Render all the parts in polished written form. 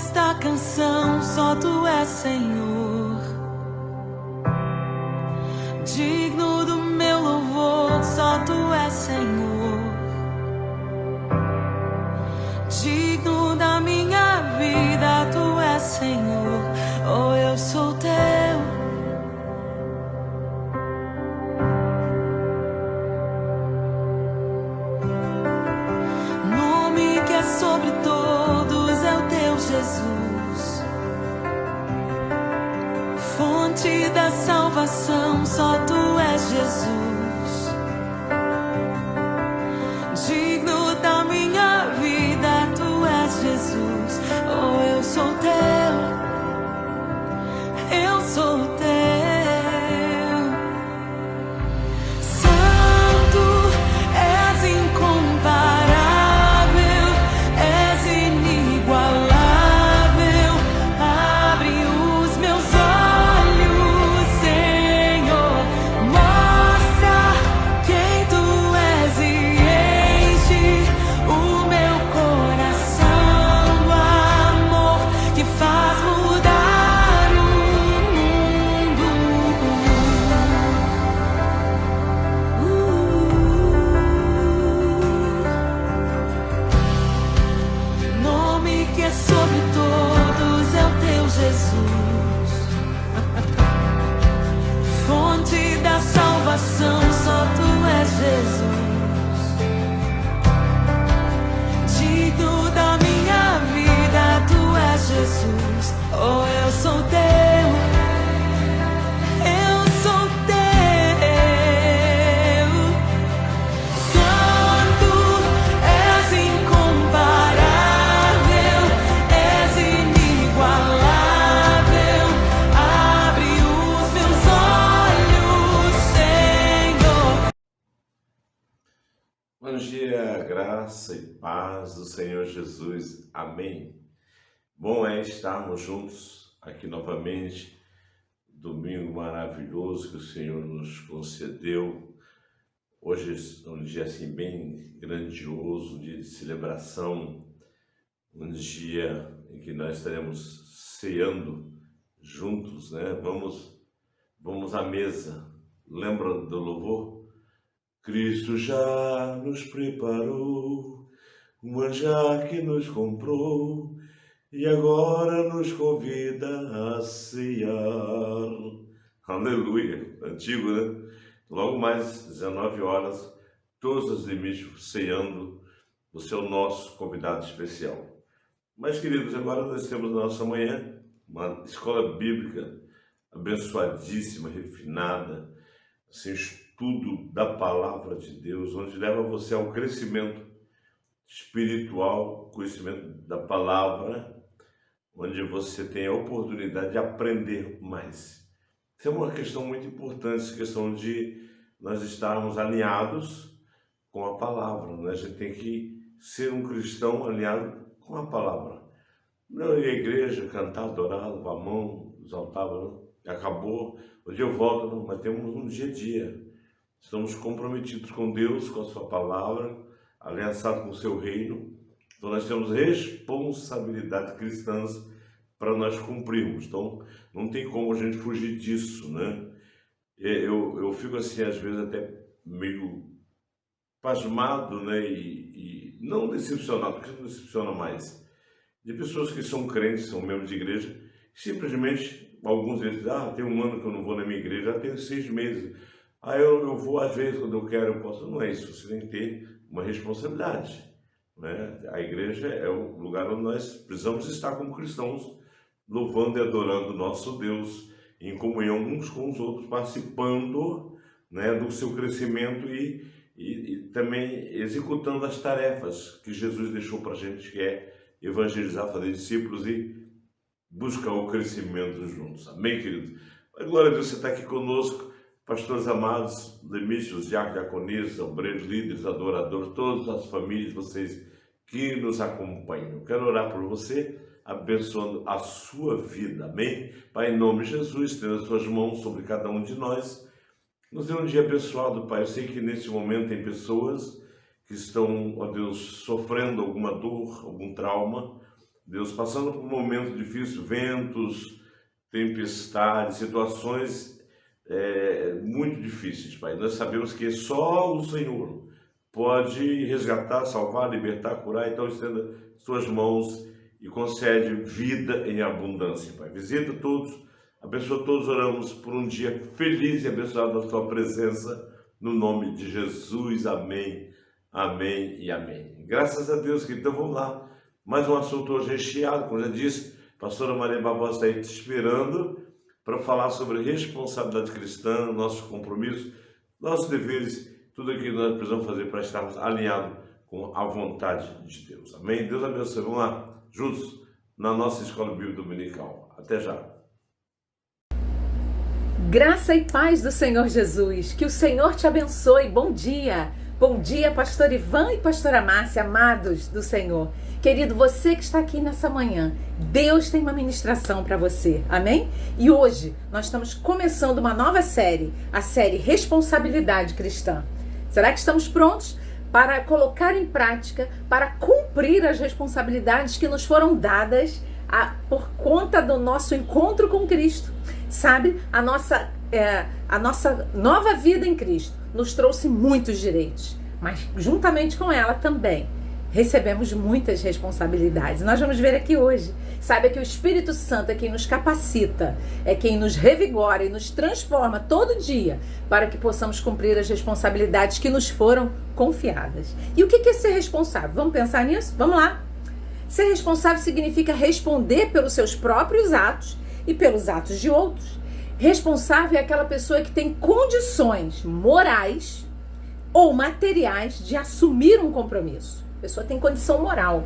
esta canção, só tu és Senhor. Digno do meu louvor, só tu és Senhor. Digno da minha vida, tu és Senhor. Oh, eu sou teu. Nome que é sobre todos é o teu Jesus. Fonte da salvação, só tu és Jesus. Digno da minha vida, tu és Jesus. Oh, eu sou teu. Eu sou teu. Santo, és incomparável, és inigualável. Abre os meus olhos, Senhor. Mostra quem tu és e enche o meu coração do amor que faz mudar o mundo. Nome que é sobre todos é o teu Jesus. Fonte da salvação, só tu és Jesus. Digno da minha vida, tu és Jesus. Oh, eu sou teu. Eu sou teu. Santo, és incomparável, és inigualável. Abre os meus olhos, Senhor. Bom dia, graça e paz do Senhor Jesus. Amém. Bom é estarmos juntos aqui novamente. Domingo maravilhoso que o Senhor nos concedeu. Hoje é um dia assim bem grandioso, um dia de celebração, um dia em que nós estaremos ceando juntos, né? Vamos à mesa. Lembra do louvor? Cristo já nos preparou, o manjar que nos comprou, e agora nos convida a cear. Aleluia! Antigo, né? Logo mais, 19 horas, todos os limites ceando, você é o nosso convidado especial. Mas, queridos, agora nós temos na nossa manhã uma escola bíblica abençoadíssima, refinada, assim, estudo da palavra de Deus, onde leva você ao crescimento espiritual, conhecimento da palavra, onde você tem a oportunidade de aprender mais. Isso é uma questão muito importante, essa questão de nós estarmos alinhados com a palavra, né? A gente tem que ser um cristão alinhado com a palavra. Não ir à igreja, cantar, adorar, levar a mão, exaltar, acabou, hoje eu volto, não, mas temos um dia a dia. Estamos comprometidos com Deus, com a sua palavra, aliançados com o seu reino. Então nós temos responsabilidades cristãs para nós cumprirmos. Então não tem como a gente fugir disso, né? Eu fico assim, às vezes, até meio pasmado, né? E não decepcionado, porque não decepciona mais, de pessoas que são crentes, são membros de igreja, simplesmente, alguns deles dizem, tem um ano que eu não vou na minha igreja, já tem 6 meses. Eu vou às vezes, quando eu quero, eu posso. Não é isso, você tem que ter uma responsabilidade, né? A igreja é o lugar onde nós precisamos estar como cristãos, louvando e adorando o nosso Deus, em comunhão uns com os outros, participando, né, do seu crescimento e também executando as tarefas que Jesus deixou para a gente, que é evangelizar, fazer discípulos e buscar o crescimento juntos. Amém, querido? A glória a Deus, você está aqui conosco. Pastores amados, demícios, diaconisas, obreiros, líderes, adoradores, todas as famílias, vocês que nos acompanham. Eu quero orar por você, abençoando a sua vida, amém? Pai, em nome de Jesus, estenda as suas mãos sobre cada um de nós. Nos dê um dia abençoado, Pai. Eu sei que nesse momento tem pessoas que estão, ó Deus, sofrendo alguma dor, algum trauma, Deus, passando por um momento difícil, ventos, tempestades, situações muito difíceis, Pai. Nós sabemos que só o Senhor pode resgatar, salvar, libertar, curar. Então estenda suas mãos e concede vida em abundância, Pai. Visita todos, abençoa todos, oramos por um dia feliz e abençoado na tua presença, no nome de Jesus. Amém, amém e amém. Graças a Deus, que então vamos lá. Mais um assunto hoje recheado, como já disse, a pastora Maria Barbosa está aí te esperando para falar sobre responsabilidade cristã, nossos compromissos, nossos deveres, tudo aquilo que nós precisamos fazer para estarmos alinhados com a vontade de Deus. Amém? Deus abençoe. Vamos lá, juntos, na nossa Escola Bíblica Dominical. Até já. Graça e paz do Senhor Jesus. Que o Senhor te abençoe. Bom dia. Bom dia, pastor Ivan e pastora Márcia, amados do Senhor. Querido, você que está aqui nessa manhã, Deus tem uma ministração para você, amém? E hoje nós estamos começando uma nova série, a série Responsabilidade Cristã. Será que estamos prontos para colocar em prática, para cumprir as responsabilidades que nos foram dadas por conta do nosso encontro com Cristo? Sabe, a nossa nova vida em Cristo nos trouxe muitos direitos, mas juntamente com ela também recebemos muitas responsabilidades. Nós vamos ver aqui hoje. Saiba que o Espírito Santo é quem nos capacita, é quem nos revigora e nos transforma todo dia para que possamos cumprir as responsabilidades que nos foram confiadas. E o que é ser responsável? Vamos pensar nisso? Vamos lá. Ser responsável significa responder pelos seus próprios atos e pelos atos de outros. Responsável é aquela pessoa que tem condições morais ou materiais de assumir um compromisso. A pessoa tem condição moral.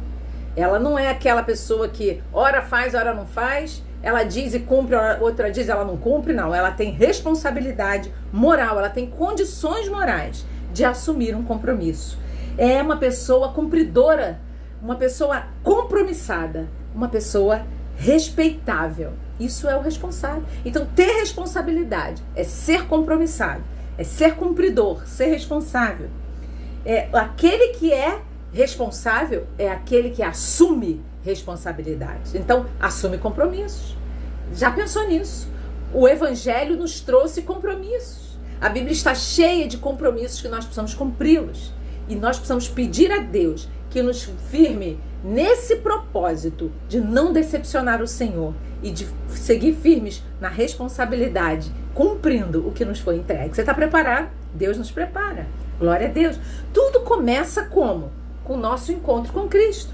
Ela não é aquela pessoa que ora faz, ora não faz, ela diz e cumpre, outra diz e ela não cumpre. Não, ela tem responsabilidade moral, ela tem condições morais de assumir um compromisso. É uma pessoa cumpridora, uma pessoa compromissada, uma pessoa respeitável. Isso é o responsável. Então, ter responsabilidade é ser compromissado, é ser cumpridor, ser responsável. Aquele que é responsável é aquele que assume responsabilidades. Então, assume compromissos. Já pensou nisso? O Evangelho nos trouxe compromissos. A Bíblia está cheia de compromissos que nós precisamos cumpri-los. E nós precisamos pedir a Deus que nos firme nesse propósito de não decepcionar o Senhor e de seguir firmes na responsabilidade, cumprindo o que nos foi entregue. Você está preparado? Deus nos prepara. Glória a Deus. Tudo começa como? Com o nosso encontro com Cristo.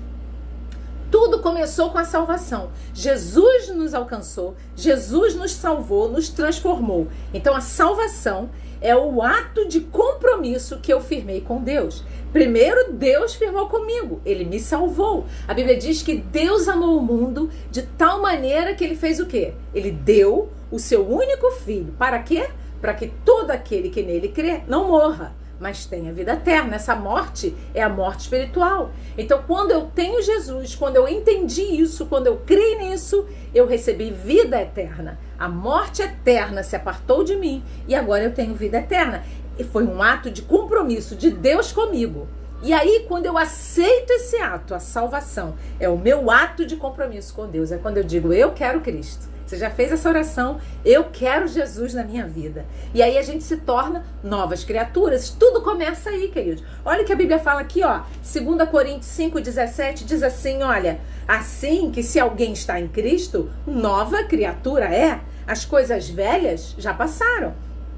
Tudo começou com a salvação. Jesus nos alcançou, Jesus nos salvou, nos transformou. Então a salvação é o ato de compromisso que eu firmei com Deus. Primeiro Deus firmou comigo, Ele me salvou. A Bíblia diz que Deus amou o mundo de tal maneira que Ele fez o quê? Ele deu o seu único filho. Para quê? Para que todo aquele que nele crê não morra, mas tenha vida eterna. Essa morte é a morte espiritual. Então, quando eu tenho Jesus, quando eu entendi isso, quando eu criei nisso, eu recebi vida eterna. A morte eterna se apartou de mim e agora eu tenho vida eterna. E foi um ato de compromisso de Deus comigo. E aí, quando eu aceito esse ato, a salvação, é o meu ato de compromisso com Deus. É quando eu digo, eu quero Cristo. Você já fez essa oração? Eu quero Jesus na minha vida. E aí a gente se torna novas criaturas. Tudo começa aí, queridos. Olha o que a Bíblia fala aqui, ó. 2 Coríntios 5,17 diz assim, olha. Assim que se alguém está em Cristo, nova criatura é. As coisas velhas já passaram.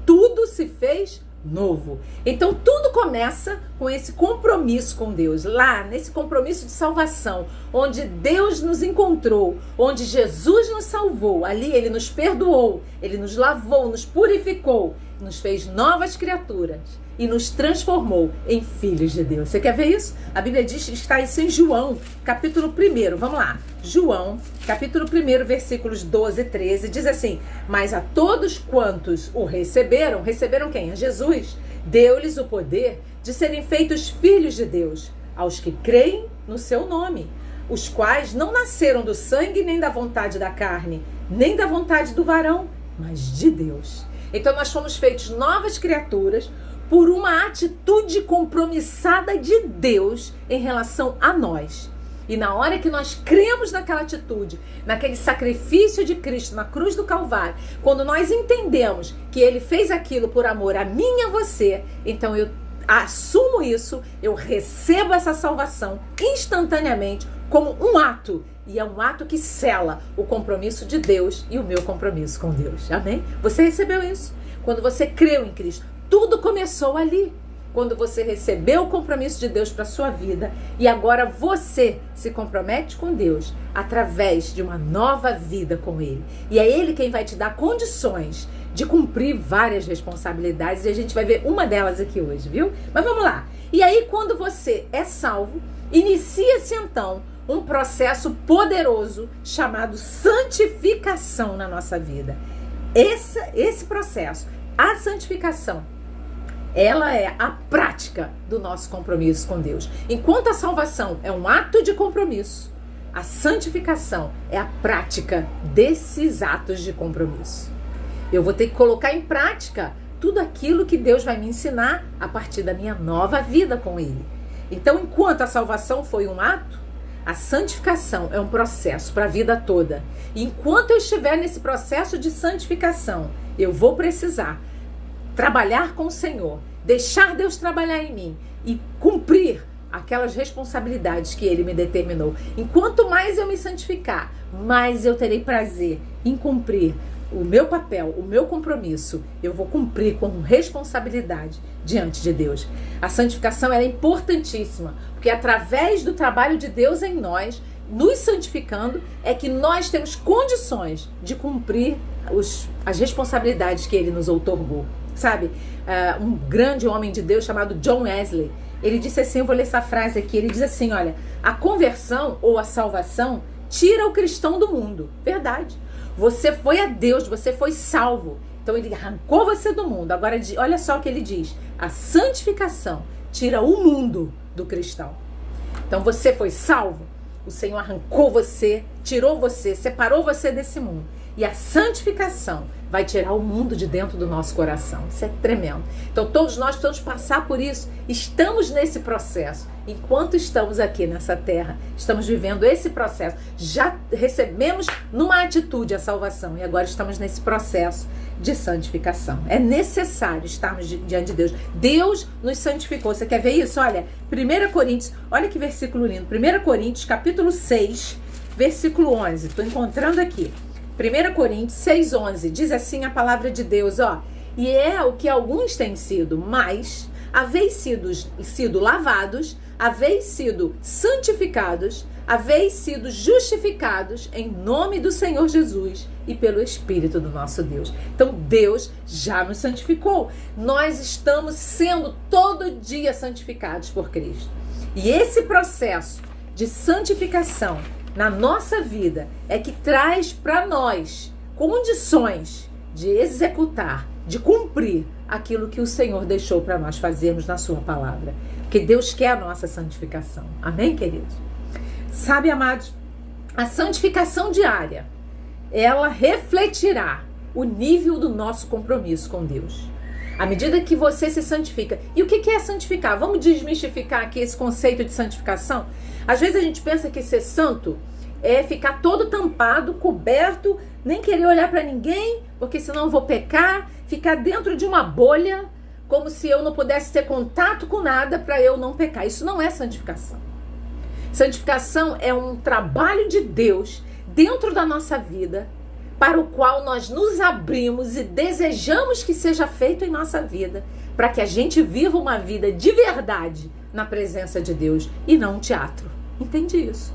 Tudo se fez novo. Então tudo começa com esse compromisso com Deus, lá nesse compromisso de salvação, onde Deus nos encontrou, onde Jesus nos salvou, ali Ele nos perdoou, Ele nos lavou, nos purificou, nos fez novas criaturas e nos transformou em filhos de Deus. Você quer ver isso? A Bíblia diz que está isso em João, capítulo 1, vamos lá. João, capítulo 1, versículos 12 e 13, diz assim, mas a todos quantos o receberam, receberam quem? A Jesus, deu-lhes o poder de serem feitos filhos de Deus, aos que creem no seu nome, os quais não nasceram do sangue, nem da vontade da carne, nem da vontade do varão, mas de Deus. Então nós fomos feitos novas criaturas por uma atitude compromissada de Deus em relação a nós. E na hora que nós cremos naquela atitude, naquele sacrifício de Cristo na cruz do Calvário, quando nós entendemos que Ele fez aquilo por amor a mim e a você, então eu assumo isso, eu recebo essa salvação instantaneamente como um ato. E é um ato que sela o compromisso de Deus e o meu compromisso com Deus. Amém? Você recebeu isso? Quando você creu em Cristo, tudo começou ali. Quando você recebeu o compromisso de Deus para a sua vida e agora você se compromete com Deus através de uma nova vida com Ele. E é Ele quem vai te dar condições de cumprir várias responsabilidades e a gente vai ver uma delas aqui hoje, viu? Mas vamos lá. E aí, quando você é salvo, inicia-se então um processo poderoso chamado santificação na nossa vida. Esse processo, a santificação, ela é a prática do nosso compromisso com Deus. Enquanto a salvação é um ato de compromisso, a santificação é a prática desses atos de compromisso. Eu vou ter que colocar em prática tudo aquilo que Deus vai me ensinar a partir da minha nova vida com Ele. Então, enquanto a salvação foi um ato, a santificação é um processo para a vida toda. E enquanto eu estiver nesse processo de santificação, eu vou precisar trabalhar com o Senhor, deixar Deus trabalhar em mim e cumprir aquelas responsabilidades que Ele me determinou. Enquanto mais eu me santificar, mais eu terei prazer em cumprir o meu papel, o meu compromisso. Eu vou cumprir com responsabilidade diante de Deus. A santificação é importantíssima, porque através do trabalho de Deus em nós, nos santificando, é que nós temos condições de cumprir as responsabilidades que Ele nos outorgou. Sabe, um grande homem de Deus chamado John Wesley, ele disse assim, eu vou ler essa frase aqui, ele diz assim, olha, a conversão ou a salvação tira o cristão do mundo. Verdade. Você foi a Deus, você foi salvo. Então Ele arrancou você do mundo. Agora, olha só o que ele diz, a santificação tira o mundo do cristão. Então você foi salvo, o Senhor arrancou você, tirou você, separou você desse mundo. E a santificação vai tirar o mundo de dentro do nosso coração. Isso é tremendo. Então todos nós precisamos passar por isso. Estamos nesse processo. Enquanto estamos aqui nessa terra, estamos vivendo esse processo. Já recebemos numa atitude a salvação e agora estamos nesse processo de santificação. É necessário estarmos diante de Deus. Deus nos santificou. Você quer ver isso? Olha, 1 Coríntios, olha que versículo lindo. 1 Coríntios, capítulo 6, versículo 11. Estou encontrando aqui. 1 Coríntios 6,11, diz assim a palavra de Deus, ó, e é o que alguns têm sido, mas haveis sido lavados, haveis sido santificados, haveis sido justificados em nome do Senhor Jesus e pelo Espírito do nosso Deus. Então Deus já nos santificou. Nós estamos sendo todo dia santificados por Cristo. E esse processo de santificação na nossa vida é que traz para nós condições de executar, de cumprir aquilo que o Senhor deixou para nós fazermos na sua palavra. Porque Deus quer a nossa santificação. Amém, queridos? Sabe, amados, a santificação diária, ela refletirá o nível do nosso compromisso com Deus. À medida que você se santifica. E o que é santificar? Vamos desmistificar aqui esse conceito de santificação? Às vezes a gente pensa que ser santo é ficar todo tampado, coberto, nem querer olhar para ninguém, porque senão eu vou pecar, ficar dentro de uma bolha, como se eu não pudesse ter contato com nada para eu não pecar. Isso não é santificação. Santificação é um trabalho de Deus dentro da nossa vida, para o qual nós nos abrimos e desejamos que seja feito em nossa vida, para que a gente viva uma vida de verdade na presença de Deus e não um teatro. Entende isso?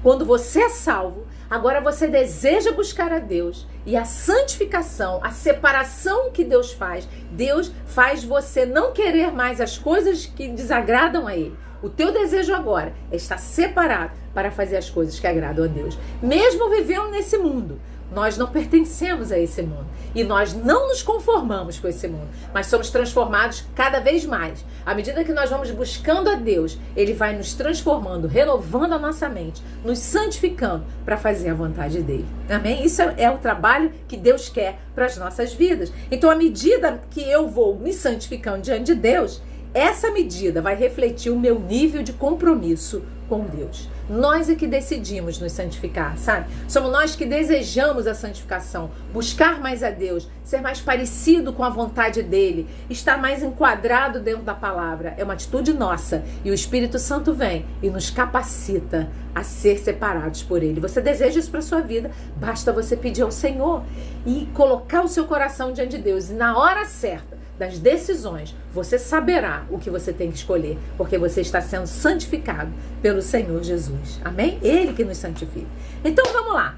Quando você é salvo, agora você deseja buscar a Deus e a santificação, a separação que Deus faz você não querer mais as coisas que desagradam a Ele. O teu desejo agora é estar separado para fazer as coisas que agradam a Deus. Mesmo vivendo nesse mundo, nós não pertencemos a esse mundo e nós não nos conformamos com esse mundo, mas somos transformados cada vez mais. À medida que nós vamos buscando a Deus, Ele vai nos transformando, renovando a nossa mente, nos santificando para fazer a vontade dEle. Amém? Isso é o trabalho que Deus quer para as nossas vidas. Então, à medida que eu vou me santificando diante de Deus, essa medida vai refletir o meu nível de compromisso com Deus. Nós é que decidimos nos santificar, sabe? Somos nós que desejamos a santificação, buscar mais a Deus, ser mais parecido com a vontade dele, estar mais enquadrado dentro da palavra. É uma atitude nossa e o Espírito Santo vem e nos capacita a ser separados por ele. Você deseja isso para sua vida, basta você pedir ao Senhor e colocar o seu coração diante de Deus. E na hora certa das decisões, você saberá o que você tem que escolher, porque você está sendo santificado pelo Senhor Jesus. Amém? Ele que nos santifica. Então vamos lá.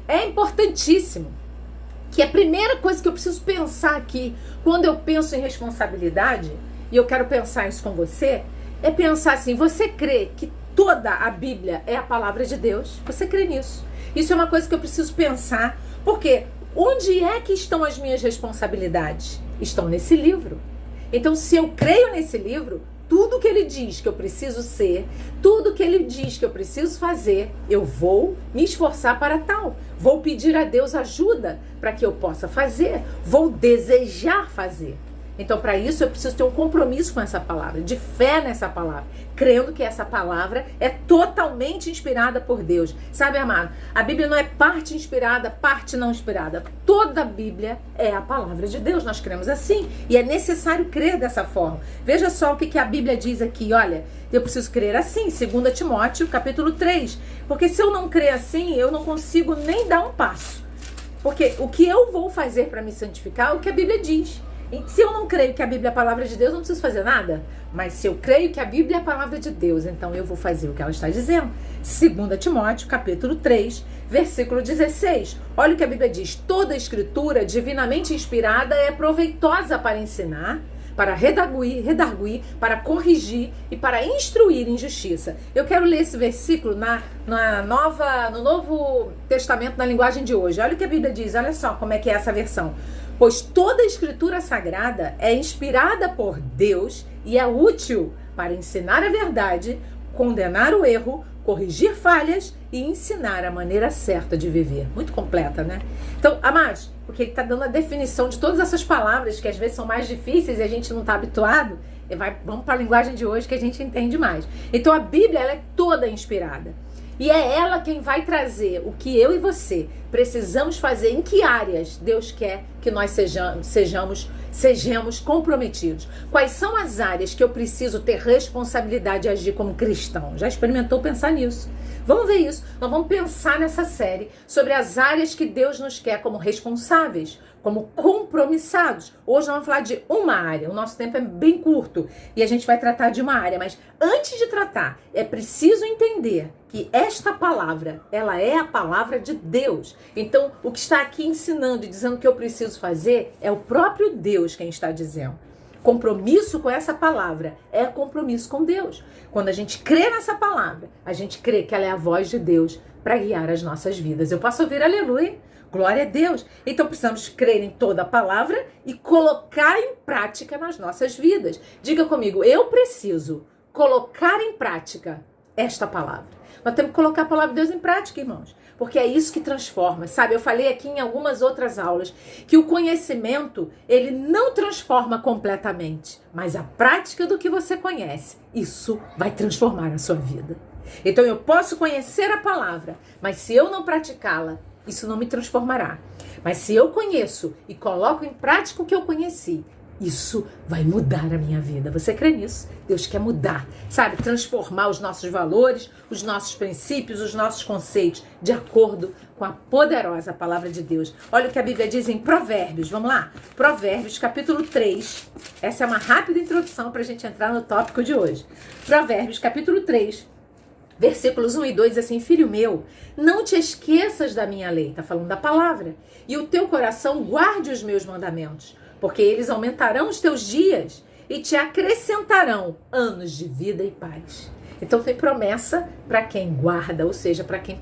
É importantíssimo que a primeira coisa que eu preciso pensar aqui, quando eu penso em responsabilidade, e eu quero pensar isso com você, é pensar assim: você crê que toda a Bíblia é a palavra de Deus? Você crê nisso? Isso é uma coisa que eu preciso pensar, porque onde é que estão as minhas responsabilidades? Estão nesse livro. Então, se eu creio nesse livro, tudo que ele diz que eu preciso ser, tudo que ele diz que eu preciso fazer, eu vou me esforçar para tal. Vou pedir a Deus ajuda para que eu possa fazer. Vou desejar fazer. Então, para isso, eu preciso ter um compromisso com essa palavra, de fé nessa palavra, crendo que essa palavra é totalmente inspirada por Deus. Sabe, amado? A Bíblia não é parte inspirada, parte não inspirada. Toda a Bíblia é a palavra de Deus. Nós cremos assim. E é necessário crer dessa forma. Veja só o que a Bíblia diz aqui. Olha, eu preciso crer assim, 2 Timóteo, capítulo 3. Porque se eu não crer assim, eu não consigo nem dar um passo. Porque o que eu vou fazer para me santificar é o que a Bíblia diz. E se eu não creio que a Bíblia é a palavra de Deus, eu não preciso fazer nada. Mas se eu creio que a Bíblia é a palavra de Deus, então eu vou fazer o que ela está dizendo. 2 Timóteo, capítulo 3, versículo 16. Olha o que a Bíblia diz. Toda a escritura divinamente inspirada é proveitosa para ensinar, para redarguir, para corrigir e para instruir em justiça. Eu quero ler esse versículo no Novo Testamento, na linguagem de hoje. Olha o que a Bíblia diz, olha só como é que é essa versão. Pois toda a escritura sagrada é inspirada por Deus e é útil para ensinar a verdade, condenar o erro, corrigir falhas e ensinar a maneira certa de viver. Muito completa, né? Então, amados, porque ele está dando a definição de todas essas palavras que às vezes são mais difíceis e a gente não está habituado, vamos para a linguagem de hoje que a gente entende mais. Então a Bíblia, ela é toda inspirada. E é ela quem vai trazer o que eu e você precisamos fazer, em que áreas Deus quer que nós sejamos comprometidos. Quais são as áreas que eu preciso ter responsabilidade de agir como cristão? Já experimentou pensar nisso? Vamos ver isso. Nós vamos pensar nessa série sobre as áreas que Deus nos quer como responsáveis, como compromissados. Hoje nós vamos falar de uma área. O nosso tempo é bem curto e a gente vai tratar de uma área. Mas antes de tratar, é preciso entender que esta palavra, ela é a palavra de Deus. Então, o que está aqui ensinando e dizendo que eu preciso fazer é o próprio Deus quem está dizendo. Compromisso com essa palavra é compromisso com Deus. Quando a gente crê nessa palavra, a gente crê que ela é a voz de Deus para guiar as nossas vidas. Eu posso ouvir aleluia? Glória a Deus. Então precisamos crer em toda a palavra e colocar em prática nas nossas vidas. Diga comigo, eu preciso colocar em prática esta palavra. Nós temos que colocar a palavra de Deus em prática, irmãos. Porque é isso que transforma, sabe? Eu falei aqui em algumas outras aulas que o conhecimento, ele não transforma completamente. Mas a prática do que você conhece, isso vai transformar a sua vida. Então eu posso conhecer a palavra, mas se eu não praticá-la, isso não me transformará. Mas se eu conheço e coloco em prática o que eu conheci, isso vai mudar a minha vida. Você crê nisso? Deus quer mudar, sabe? Transformar os nossos valores, os nossos princípios, os nossos conceitos, de acordo com a poderosa palavra de Deus. Olha o que a Bíblia diz em Provérbios. Vamos lá? Provérbios, capítulo 3. Essa é uma rápida introdução para a gente entrar no tópico de hoje. Provérbios, capítulo 3. Versículos 1 e 2 diz assim: filho meu, não te esqueças da minha lei, está falando da palavra, e o teu coração guarde os meus mandamentos, porque eles aumentarão os teus dias e te acrescentarão anos de vida e paz. Então tem promessa para quem guarda, ou seja, para quem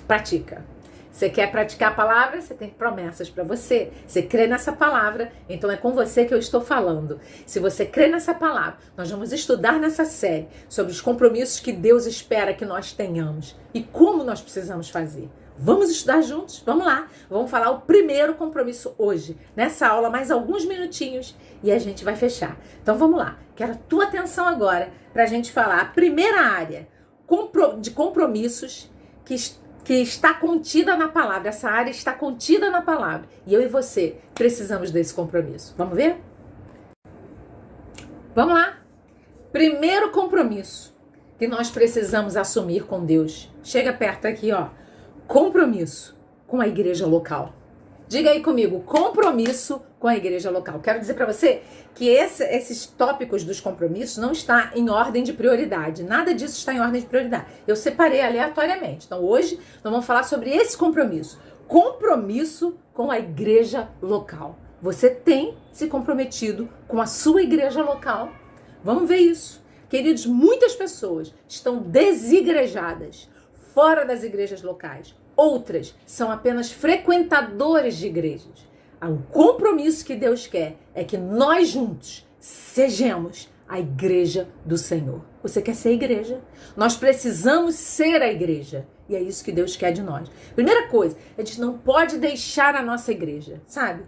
pratica. Você quer praticar a palavra? Você tem promessas para você. Você crê nessa palavra, então é com você que eu estou falando. Se você crê nessa palavra, nós vamos estudar nessa série sobre os compromissos que Deus espera que nós tenhamos e como nós precisamos fazer. Vamos estudar juntos? Vamos lá. Vamos falar o primeiro compromisso hoje, nessa aula, mais alguns minutinhos, e a gente vai fechar. Então vamos lá. Quero a tua atenção agora para a gente falar a primeira área. de compromissos que está contida na palavra. Essa área está contida na palavra. E eu e você precisamos desse compromisso. Vamos ver? Vamos lá. Primeiro compromisso que nós precisamos assumir com Deus. Chega perto aqui, ó. Compromisso com a igreja local. Diga aí comigo, compromisso com a igreja local. Quero dizer para você que esses tópicos dos compromissos não está em ordem de prioridade. Nada disso está em ordem de prioridade. Eu separei aleatoriamente. Então hoje nós vamos falar sobre esse compromisso. Compromisso com a igreja local. Você tem se comprometido com a sua igreja local? Vamos ver isso. Queridos, muitas pessoas estão desigrejadas, fora das igrejas locais. Outras são apenas frequentadores de igrejas. O compromisso que Deus quer é que nós juntos sejamos a igreja do Senhor. Você quer ser a igreja? Nós precisamos ser a igreja. E é isso que Deus quer de nós. Primeira coisa, a gente não pode deixar a nossa igreja, sabe?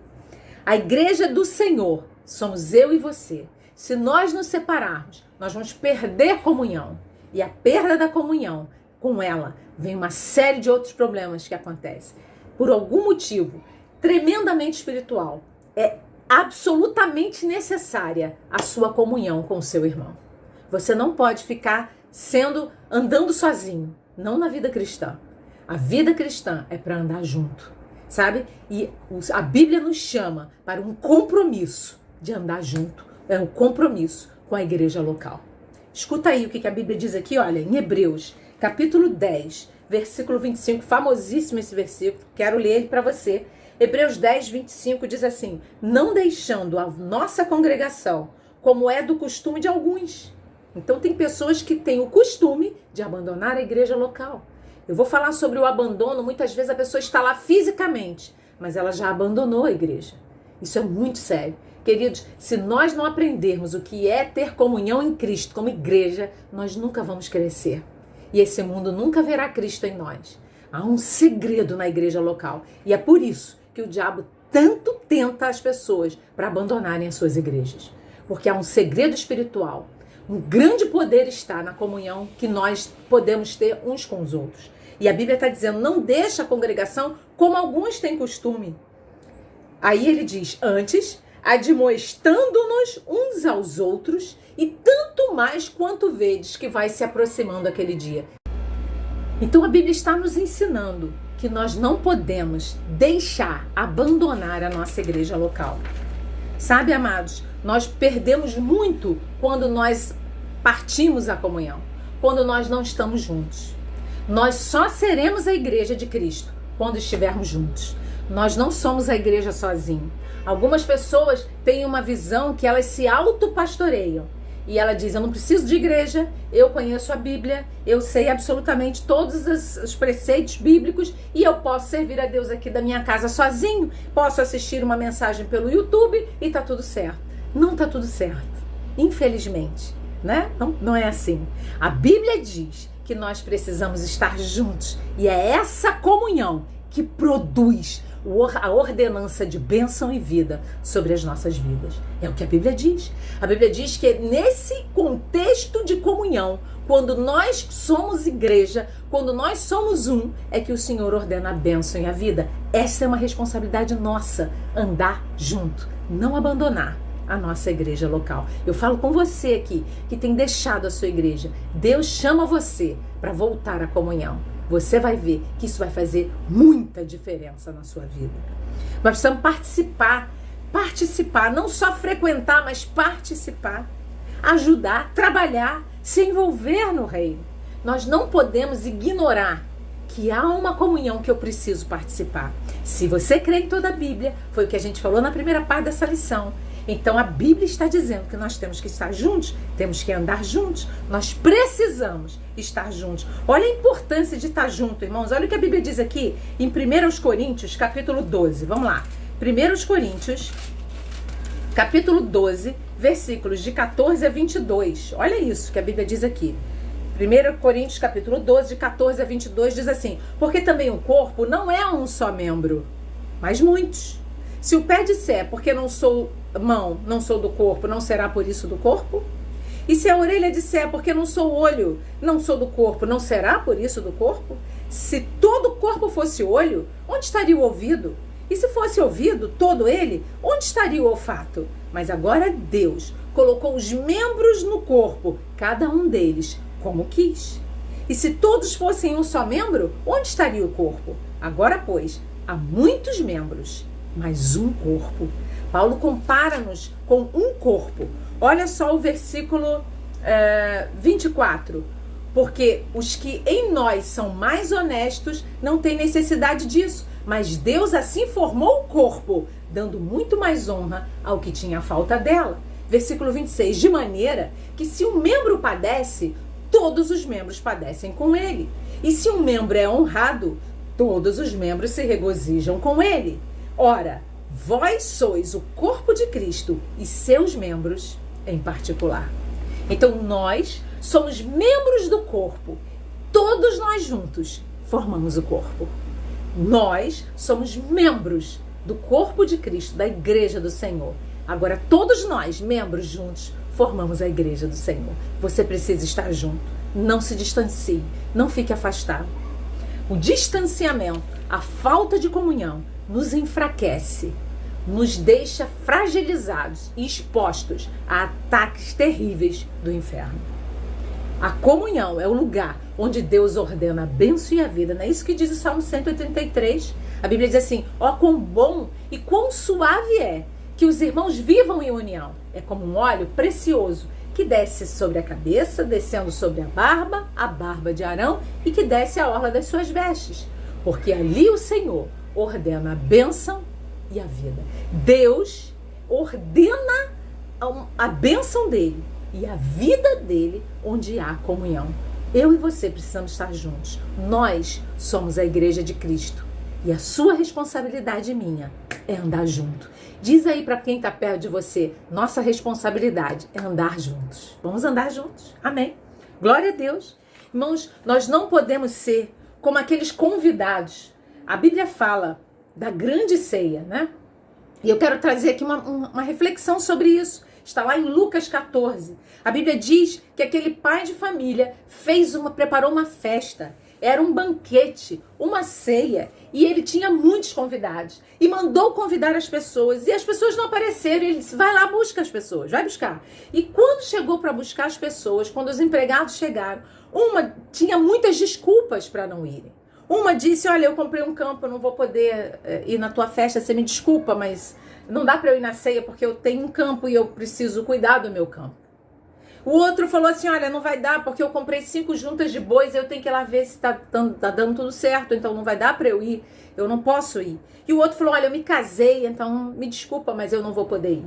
A igreja do Senhor somos eu e você. Se nós nos separarmos, nós vamos perder comunhão. E a perda da comunhão, com ela, vem uma série de outros problemas que acontecem. Por algum motivo tremendamente espiritual, é absolutamente necessária a sua comunhão com o seu irmão. Você não pode ficar andando sozinho, não na vida cristã. A vida cristã é para andar junto, sabe? E a Bíblia nos chama para um compromisso de andar junto. É um compromisso com a igreja local. Escuta aí o que a Bíblia diz aqui, olha, em Hebreus, capítulo 10, versículo 25, famosíssimo esse versículo, quero ler ele para você. Hebreus 10, 25 diz assim: não deixando a nossa congregação, como é do costume de alguns. Então tem pessoas que têm o costume de abandonar a igreja local. Eu vou falar sobre o abandono, muitas vezes a pessoa está lá fisicamente, mas ela já abandonou a igreja. Isso é muito sério. Queridos, se nós não aprendermos o que é ter comunhão em Cristo como igreja, nós nunca vamos crescer. E esse mundo nunca verá Cristo em nós. Há um segredo na igreja local. E é por isso que o diabo tanto tenta as pessoas para abandonarem as suas igrejas. Porque há um segredo espiritual. Um grande poder está na comunhão que nós podemos ter uns com os outros. E a Bíblia está dizendo, não deixa a congregação como alguns têm costume. Aí ele diz, antes, admoestando-nos uns aos outros, e tanto mais quanto vedes que vai se aproximando aquele dia. Então a Bíblia está nos ensinando que nós não podemos abandonar a nossa igreja local. Sabe, amados, nós perdemos muito quando nós partimos a comunhão, quando nós não estamos juntos. Nós só seremos a igreja de Cristo quando estivermos juntos. Nós não somos a igreja sozinhos. Algumas pessoas têm uma visão que elas se autopastoreiam. E ela diz, eu não preciso de igreja, eu conheço a Bíblia, eu sei absolutamente todos os preceitos bíblicos e eu posso servir a Deus aqui da minha casa sozinho, posso assistir uma mensagem pelo YouTube e tá tudo certo. Não tá tudo certo, infelizmente, né? Não é assim. A Bíblia diz que nós precisamos estar juntos e é essa comunhão que produz a ordenança de bênção e vida sobre as nossas vidas. É o que a Bíblia diz. A Bíblia diz que é nesse contexto de comunhão, quando nós somos igreja, quando nós somos um, é que o Senhor ordena a bênção e a vida. Essa é uma responsabilidade nossa, andar junto, não abandonar a nossa igreja local. Eu falo com você aqui, que tem deixado a sua igreja. Deus chama você para voltar à comunhão. Você vai ver que isso vai fazer muita diferença na sua vida. Nós precisamos participar, não só frequentar, mas participar, ajudar, trabalhar, se envolver no reino. Nós não podemos ignorar que há uma comunhão que eu preciso participar. Se você crê em toda a Bíblia, foi o que a gente falou na primeira parte dessa lição. Então a Bíblia está dizendo que nós temos que estar juntos, temos que andar juntos, nós precisamos estar juntos. Olha a importância de estar junto, irmãos. Olha o que a Bíblia diz aqui em 1 Coríntios, capítulo 12. Vamos lá. 1 Coríntios, capítulo 12, versículos de 14 a 22. Olha isso que a Bíblia diz aqui. 1 Coríntios, capítulo 12, de 14 a 22, diz assim: porque também o corpo não é um só membro, mas muitos. Se o pé disser, porque não sou mão, não sou do corpo, não será por isso do corpo? E se a orelha disser, porque não sou olho, não sou do corpo, não será por isso do corpo? Se todo o corpo fosse olho, onde estaria o ouvido? E se fosse ouvido, todo ele, onde estaria o olfato? Mas agora Deus colocou os membros no corpo, cada um deles, como quis. E se todos fossem um só membro, onde estaria o corpo? Agora, pois, há muitos membros, mas um corpo. Paulo compara-nos com um corpo. Olha só o versículo 24. Porque os que em nós são mais honestos não têm necessidade disso, mas Deus assim formou o corpo, dando muito mais honra ao que tinha falta dela. Versículo 26. De maneira que se um membro padece, todos os membros padecem com ele. E se um membro é honrado, todos os membros se regozijam com ele. Ora, vós sois o corpo de Cristo e seus membros em particular. Então nós somos membros do corpo. Todos nós juntos formamos o corpo. Nós somos membros do corpo de Cristo, da igreja do Senhor. Agora todos nós, membros juntos, formamos a igreja do Senhor. Você precisa estar junto. Não se distancie. Não fique afastado. O distanciamento, a falta de comunhão, nos enfraquece, nos deixa fragilizados e expostos a ataques terríveis do inferno. A comunhão é o lugar onde Deus ordena a bênção e a vida. Não é isso que diz o Salmo 183? A Bíblia diz assim: ó, quão bom e quão suave é que os irmãos vivam em união. É como um óleo precioso que desce sobre a cabeça, descendo sobre a barba de Arão, e que desce a orla das suas vestes. Porque ali o Senhor ordena a bênção e a vida. Deus ordena a bênção dele e a vida dele onde há comunhão. Eu e você precisamos estar juntos. Nós somos a igreja de Cristo. E a sua responsabilidade e minha é andar junto. Diz aí para quem está perto de você, nossa responsabilidade é andar juntos. Vamos andar juntos. Amém. Glória a Deus. Irmãos, nós não podemos ser como aqueles convidados. A Bíblia fala da grande ceia, né? E eu quero trazer aqui uma reflexão sobre isso. Está lá em Lucas 14. A Bíblia diz que aquele pai de família preparou uma festa. Era um banquete, uma ceia, e ele tinha muitos convidados. E mandou convidar as pessoas, e as pessoas não apareceram. Ele disse, vai lá, busca as pessoas, vai buscar. E quando chegou para buscar as pessoas, quando os empregados chegaram, uma tinha muitas desculpas para não irem. Uma disse, olha, eu comprei um campo, eu não vou poder ir na tua festa, você me desculpa, mas não dá para eu ir na ceia porque eu tenho um campo e eu preciso cuidar do meu campo. O outro falou assim, olha, não vai dar porque eu comprei 5 juntas de bois e eu tenho que ir lá ver se tá dando tudo certo, então não vai dar para eu ir, eu não posso ir. E o outro falou, olha, eu me casei, então me desculpa, mas eu não vou poder ir.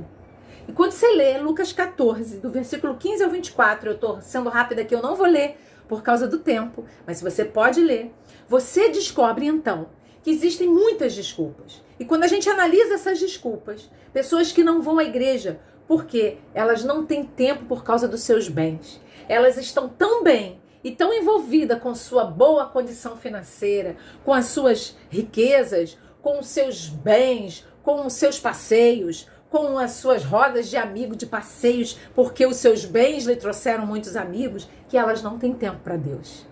E quando você lê Lucas 14, do versículo 15 ao 24, eu estou sendo rápida aqui, eu não vou ler por causa do tempo, mas se você pode ler, você descobre então que existem muitas desculpas. E quando a gente analisa essas desculpas, pessoas que não vão à igreja porque elas não têm tempo por causa dos seus bens, elas estão tão bem e tão envolvidas com sua boa condição financeira, com as suas riquezas, com os seus bens, com os seus passeios, com as suas rodas de amigo de passeios, porque os seus bens lhe trouxeram muitos amigos, que elas não têm tempo para Deus.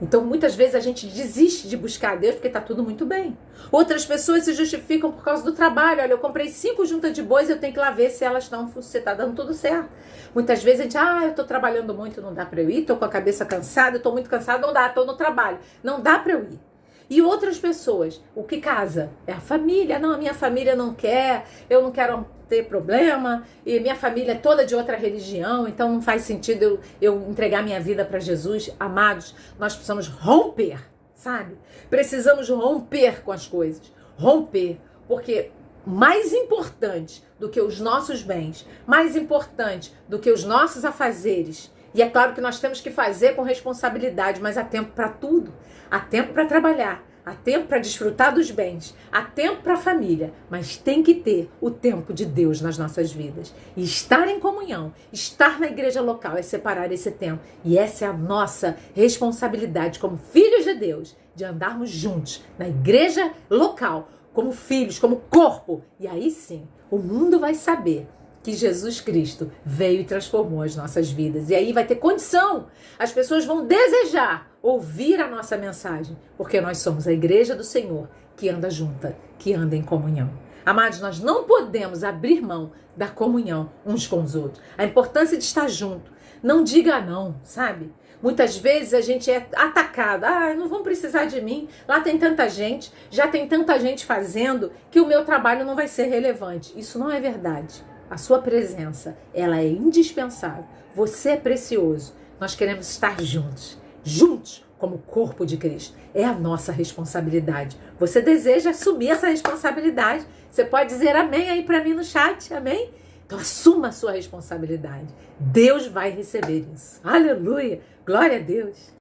Então, muitas vezes a gente desiste de buscar a Deus porque está tudo muito bem. Outras pessoas se justificam por causa do trabalho. Olha, eu comprei 5 juntas de bois, eu tenho que ir lá ver se elas estão, se está dando tudo certo. Muitas vezes a gente, eu estou trabalhando muito, não dá para eu ir, estou com a cabeça cansada, estou muito cansada, não dá, estou no trabalho, não dá para eu ir. E outras pessoas, o que casa? É a família. Não, a minha família não quer, eu não quero ter problema, e minha família é toda de outra religião, então não faz sentido eu entregar minha vida para Jesus. Amados, nós precisamos romper, sabe? Precisamos romper com as coisas. Romper, porque mais importante do que os nossos bens, mais importante do que os nossos afazeres, e é claro que nós temos que fazer com responsabilidade, mas há tempo para tudo. Há tempo para trabalhar, há tempo para desfrutar dos bens, há tempo para a família, mas tem que ter o tempo de Deus nas nossas vidas. E estar em comunhão, estar na igreja local é separar esse tempo. E essa é a nossa responsabilidade como filhos de Deus, de andarmos juntos na igreja local, como filhos, como corpo. E aí sim, o mundo vai saber que Jesus Cristo veio e transformou as nossas vidas. E aí vai ter condição, as pessoas vão desejar ouvir a nossa mensagem, porque nós somos a igreja do Senhor que anda junta, que anda em comunhão. Amados, nós não podemos abrir mão da comunhão uns com os outros. A importância de estar junto. Não diga não, sabe? Muitas vezes a gente é atacado. Não vão precisar de mim. Lá tem tanta gente, já tem tanta gente fazendo que o meu trabalho não vai ser relevante. Isso não é verdade. A sua presença, ela é indispensável. Você é precioso. Nós queremos estar juntos. Juntos como corpo de Cristo. É a nossa responsabilidade. Você deseja assumir essa responsabilidade? Você pode dizer amém aí para mim no chat, amém? Então assuma a sua responsabilidade. Deus vai receber isso. Aleluia! Glória a Deus!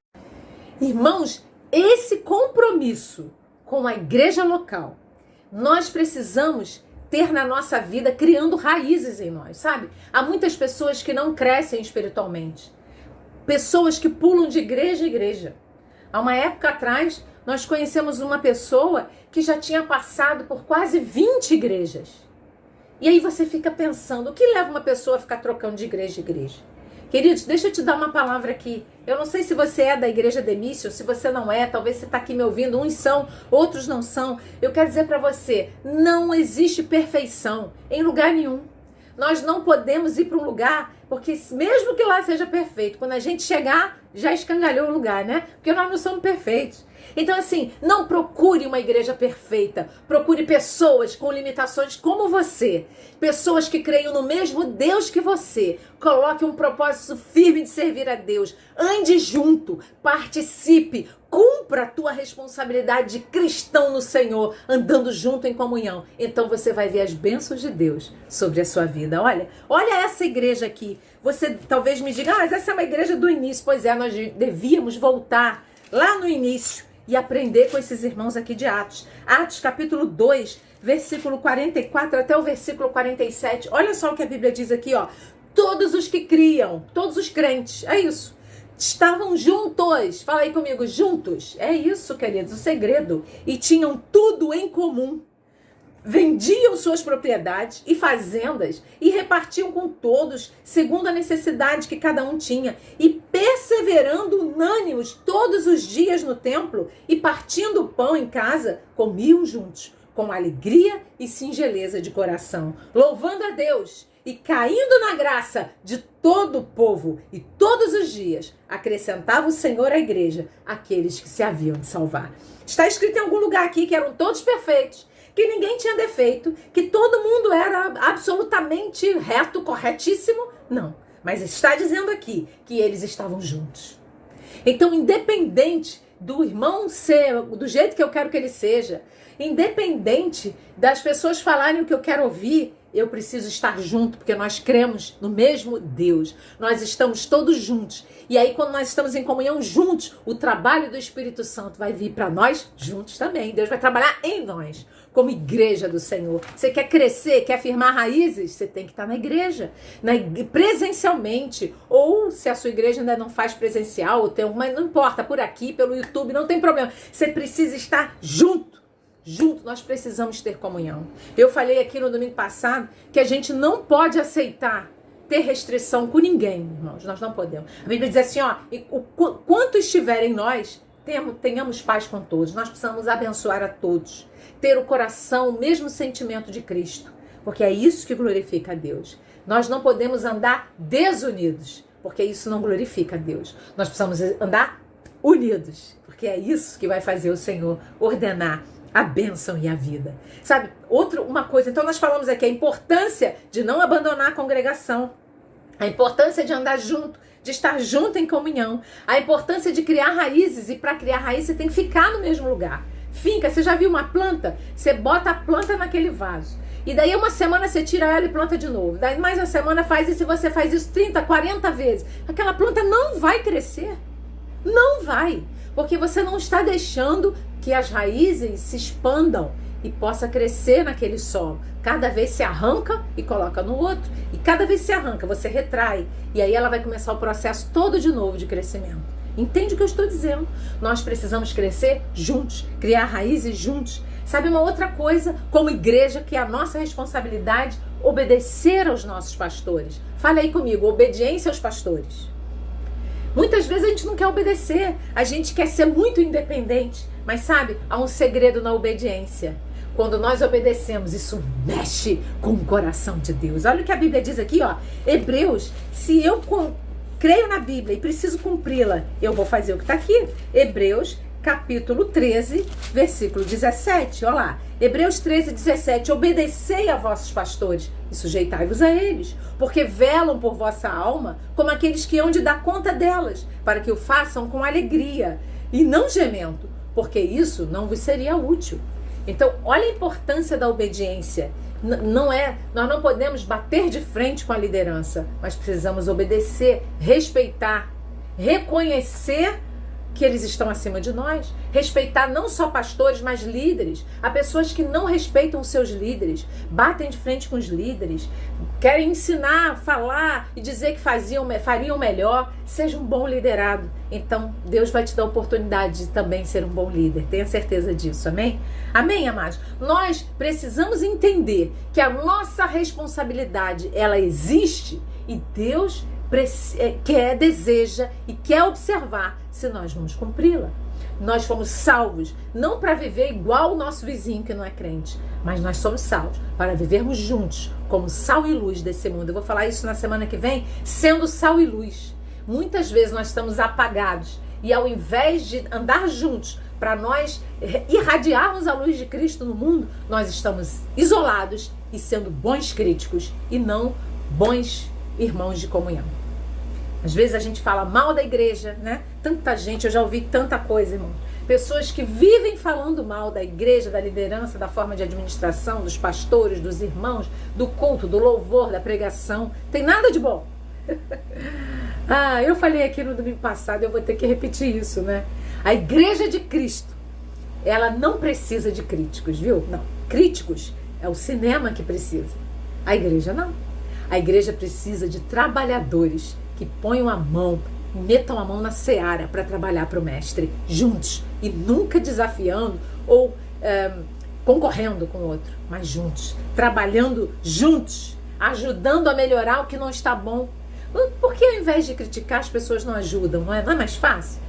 Irmãos, esse compromisso com a igreja local, nós precisamos ter na nossa vida, criando raízes em nós, sabe? Há muitas pessoas que não crescem espiritualmente. Pessoas que pulam de igreja em igreja. Há uma época atrás, nós conhecemos uma pessoa que já tinha passado por quase 20 igrejas. E aí você fica pensando, o que leva uma pessoa a ficar trocando de igreja em igreja? Queridos, deixa eu te dar uma palavra aqui. Eu não sei se você é da igreja Demício, se você não é, talvez você está aqui me ouvindo, uns são, outros não são. Eu quero dizer para você, não existe perfeição em lugar nenhum. Nós não podemos ir para um lugar, porque mesmo que lá seja perfeito, quando a gente chegar, já escangalhou o lugar, né? Porque nós não somos perfeitos. Então assim, não procure uma igreja perfeita, procure pessoas com limitações como você, pessoas que creiam no mesmo Deus que você, coloque um propósito firme de servir a Deus, ande junto, participe, cumpra a tua responsabilidade de cristão no Senhor, andando junto em comunhão. Então você vai ver as bênçãos de Deus sobre a sua vida. Olha essa igreja aqui. Você talvez me diga, mas essa é uma igreja do início. Pois é, nós devíamos voltar lá no início e aprender com esses irmãos aqui de Atos. Atos capítulo 2, versículo 44 até o versículo 47. Olha só o que a Bíblia diz aqui, ó. Todos os que criam, todos os crentes, é isso. Estavam juntos, fala aí comigo, juntos. É isso, queridos, o segredo. E tinham tudo em comum. Vendiam suas propriedades e fazendas e repartiam com todos, segundo a necessidade que cada um tinha, e perseverando unânimes todos os dias no templo e partindo o pão em casa, comiam juntos, com alegria e singeleza de coração, louvando a Deus e caindo na graça de todo o povo, e todos os dias acrescentava o Senhor à igreja aqueles que se haviam de salvar. Está escrito em algum lugar aqui que eram todos perfeitos, que ninguém tinha defeito, que todo mundo era absolutamente reto, corretíssimo? Não, mas está dizendo aqui que eles estavam juntos. Então, independente do irmão ser do jeito que eu quero que ele seja, independente das pessoas falarem o que eu quero ouvir, eu preciso estar junto, porque nós cremos no mesmo Deus. Nós estamos todos juntos. E aí, quando nós estamos em comunhão juntos, o trabalho do Espírito Santo vai vir para nós juntos também. Deus vai trabalhar em nós, como igreja do Senhor. Você quer crescer, quer firmar raízes? Você tem que estar na igreja, presencialmente. Ou se a sua igreja ainda não faz presencial, ou tem uma, não importa, por aqui, pelo YouTube, não tem problema. Você precisa estar junto. Junto, nós precisamos ter comunhão. Eu falei aqui no domingo passado que a gente não pode aceitar ter restrição com ninguém, irmãos. Nós não podemos. A Bíblia diz assim, ó, quanto estiver em nós, tenhamos paz com todos. Nós precisamos abençoar a todos. Ter o coração, o mesmo sentimento de Cristo. Porque é isso que glorifica a Deus. Nós não podemos andar desunidos, porque isso não glorifica a Deus. Nós precisamos andar unidos, porque é isso que vai fazer o Senhor ordenar a bênção e a vida. Sabe, uma coisa, então nós falamos aqui a importância de não abandonar a congregação, a importância de andar junto, de estar junto em comunhão, a importância de criar raízes, e para criar raízes você tem que ficar no mesmo lugar. Finca, você já viu uma planta? Você bota a planta naquele vaso, e daí uma semana você tira ela e planta de novo, daí mais uma semana faz isso, e você faz isso 30, 40 vezes, aquela planta não vai crescer, não vai, porque você não está deixando que as raízes se expandam e possa crescer naquele solo. Cada vez se arranca e coloca no outro. E cada vez se arranca, você retrai. E aí ela vai começar o processo todo de novo de crescimento. Entende o que eu estou dizendo? Nós precisamos crescer juntos, criar raízes juntos. Sabe uma outra coisa, como igreja, que é a nossa responsabilidade, obedecer aos nossos pastores. Fale aí comigo, obediência aos pastores. Muitas vezes a gente não quer obedecer, a gente quer ser muito independente, mas sabe, há um segredo na obediência. Quando nós obedecemos, isso mexe com o coração de Deus. Olha o que a Bíblia diz aqui, ó. Hebreus, se eu creio na Bíblia e preciso cumpri-la, eu vou fazer o que está aqui. Hebreus, capítulo 13, versículo 17. Olha lá. Hebreus 13, 17. Obedecei a vossos pastores e sujeitai-vos a eles, porque velam por vossa alma como aqueles que hão de dar conta delas, para que o façam com alegria e não gemendo, porque isso não vos seria útil. Então, olha a importância da obediência. Nós não podemos bater de frente com a liderança, mas precisamos obedecer, respeitar, reconhecer que eles estão acima de nós, respeitar não só pastores, mas líderes. Há pessoas que não respeitam os seus líderes, batem de frente com os líderes, querem ensinar, falar e dizer que fariam melhor. Seja um bom liderado. Então, Deus vai te dar a oportunidade de também ser um bom líder. Tenha certeza disso, amém? Amém, amados? Nós precisamos entender que a nossa responsabilidade, ela existe e Deus deseja e quer observar se nós vamos cumpri-la. Nós fomos salvos não para viver igual o nosso vizinho que não é crente, mas nós somos salvos para vivermos juntos como sal e luz desse mundo. Eu vou falar isso na semana que vem, sendo sal e luz. Muitas vezes nós estamos apagados e ao invés de andar juntos para nós irradiarmos a luz de Cristo no mundo, nós estamos isolados e sendo bons críticos e não bons irmãos de comunhão. Às vezes a gente fala mal da igreja, né? Tanta gente, eu já ouvi tanta coisa, irmão. Pessoas que vivem falando mal da igreja, da liderança, da forma de administração, dos pastores, dos irmãos, do culto, do louvor, da pregação. Tem nada de bom. Eu falei aqui no domingo passado, eu vou ter que repetir isso, né? A igreja de Cristo, ela não precisa de críticos, viu? Não. Críticos é o cinema que precisa. A igreja não. A igreja precisa de trabalhadores que ponham a mão, metam a mão na seara para trabalhar para o mestre, juntos, e nunca desafiando ou concorrendo com o outro, mas juntos, trabalhando juntos, ajudando a melhorar o que não está bom. Por que ao invés de criticar as pessoas não ajudam? Não é mais fácil?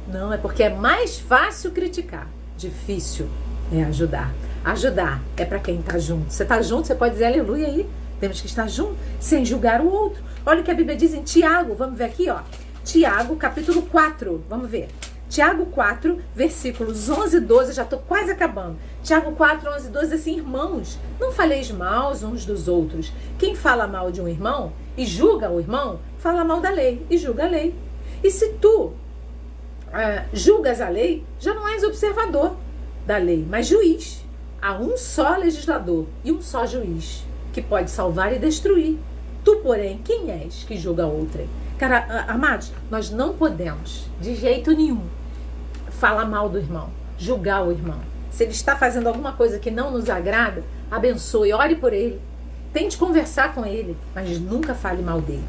Não, é porque é mais fácil criticar, difícil é ajudar. Ajudar é para quem está junto. Você está junto, você pode dizer aleluia aí. Temos que estar juntos, sem julgar o outro. Olha o que a Bíblia diz em Tiago. Vamos ver aqui, ó. Tiago, capítulo 4. Vamos ver. Tiago 4, versículos 11 e 12. Já estou quase acabando. Tiago 4, 11 e 12 diz assim: irmãos, não faleis mal uns dos outros. Quem fala mal de um irmão e julga o irmão, fala mal da lei e julga a lei. E se tu julgas a lei, já não és observador da lei, mas juiz. Há um só legislador e um só juiz, que pode salvar e destruir. Tu, porém, quem és que julga outrem? Cara, amados, nós não podemos, de jeito nenhum, falar mal do irmão, julgar o irmão. Se ele está fazendo alguma coisa que não nos agrada, abençoe, ore por ele, tente conversar com ele, mas nunca fale mal dele.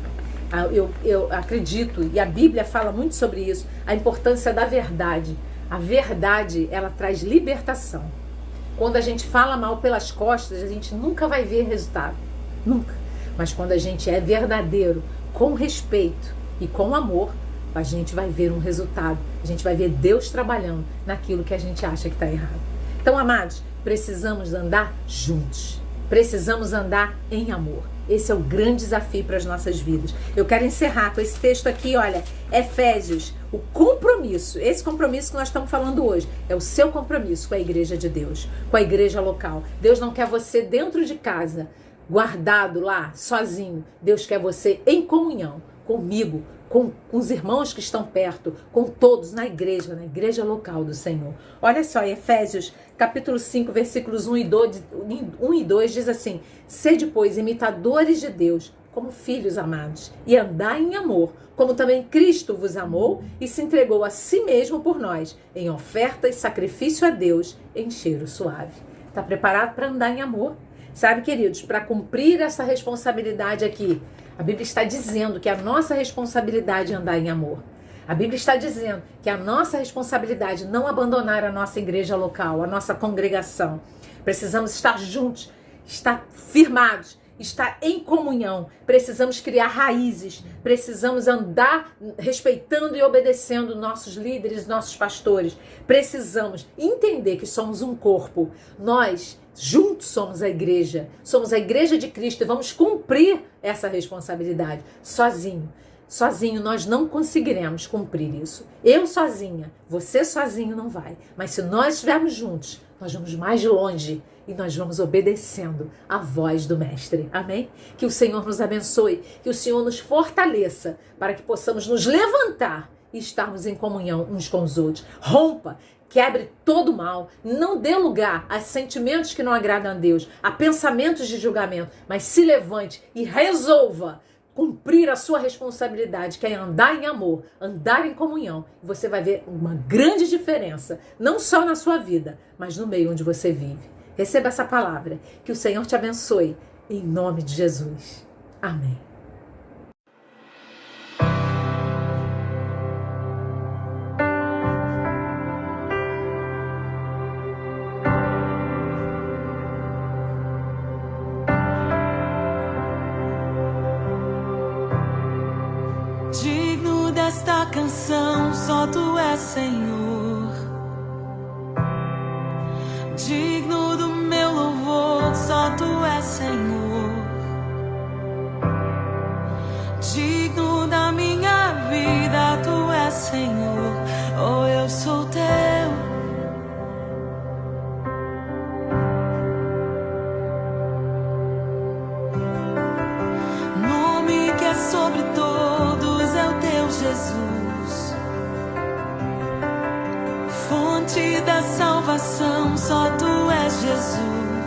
Eu acredito, e a Bíblia fala muito sobre isso, a importância da verdade. A verdade, ela traz libertação. Quando a gente fala mal pelas costas, a gente nunca vai ver resultado. Nunca. Mas quando a gente é verdadeiro, com respeito e com amor, a gente vai ver um resultado. A gente vai ver Deus trabalhando naquilo que a gente acha que está errado. Então, amados, precisamos andar juntos. Precisamos andar em amor. Esse é o grande desafio para as nossas vidas. Eu quero encerrar com esse texto aqui, olha, Efésios, o compromisso, esse compromisso que nós estamos falando hoje, é o seu compromisso com a igreja de Deus, com a igreja local. Deus não quer você dentro de casa, guardado lá, sozinho. Deus quer você em comunhão, comigo, com os irmãos que estão perto, com todos na igreja local do Senhor. Olha só, Efésios capítulo 5, versículos 1 e 2 diz assim: sede, pois, imitadores de Deus, como filhos amados, e andai em amor, como também Cristo vos amou e se entregou a si mesmo por nós, em oferta e sacrifício a Deus, em cheiro suave. Está preparado para andar em amor? Sabe, queridos, para cumprir essa responsabilidade aqui, a Bíblia está dizendo que a nossa responsabilidade é andar em amor. A Bíblia está dizendo que a nossa responsabilidade é não abandonar a nossa igreja local, a nossa congregação. Precisamos estar juntos, estar firmados estar em comunhão, precisamos criar raízes, precisamos andar respeitando e obedecendo nossos líderes, nossos pastores. Precisamos entender que somos um corpo. Nós juntos somos a igreja de Cristo e vamos cumprir essa responsabilidade. Sozinho nós não conseguiremos cumprir isso. Eu sozinha, você sozinho não vai. Mas se nós estivermos juntos, nós vamos mais longe e nós vamos obedecendo a voz do Mestre. Amém? Que o Senhor nos abençoe, que o Senhor nos fortaleça para que possamos nos levantar e estarmos em comunhão uns com os outros. Rompa, quebre todo o mal, não dê lugar a sentimentos que não agradam a Deus, a pensamentos de julgamento, mas se levante e resolva cumprir a sua responsabilidade, que é andar em amor, andar em comunhão. Você vai ver uma grande diferença, não só na sua vida, mas no meio onde você vive. Receba essa palavra, que o Senhor te abençoe, em nome de Jesus. Amém. Digno desta canção, só tu és Senhor. Digno do meu louvor, só tu és Senhor. Digno da minha vida, tu és Senhor. Oh, eu sou teu. Nome que é sobre todos é o teu Jesus. Fonte da salvação, só tu és Jesus.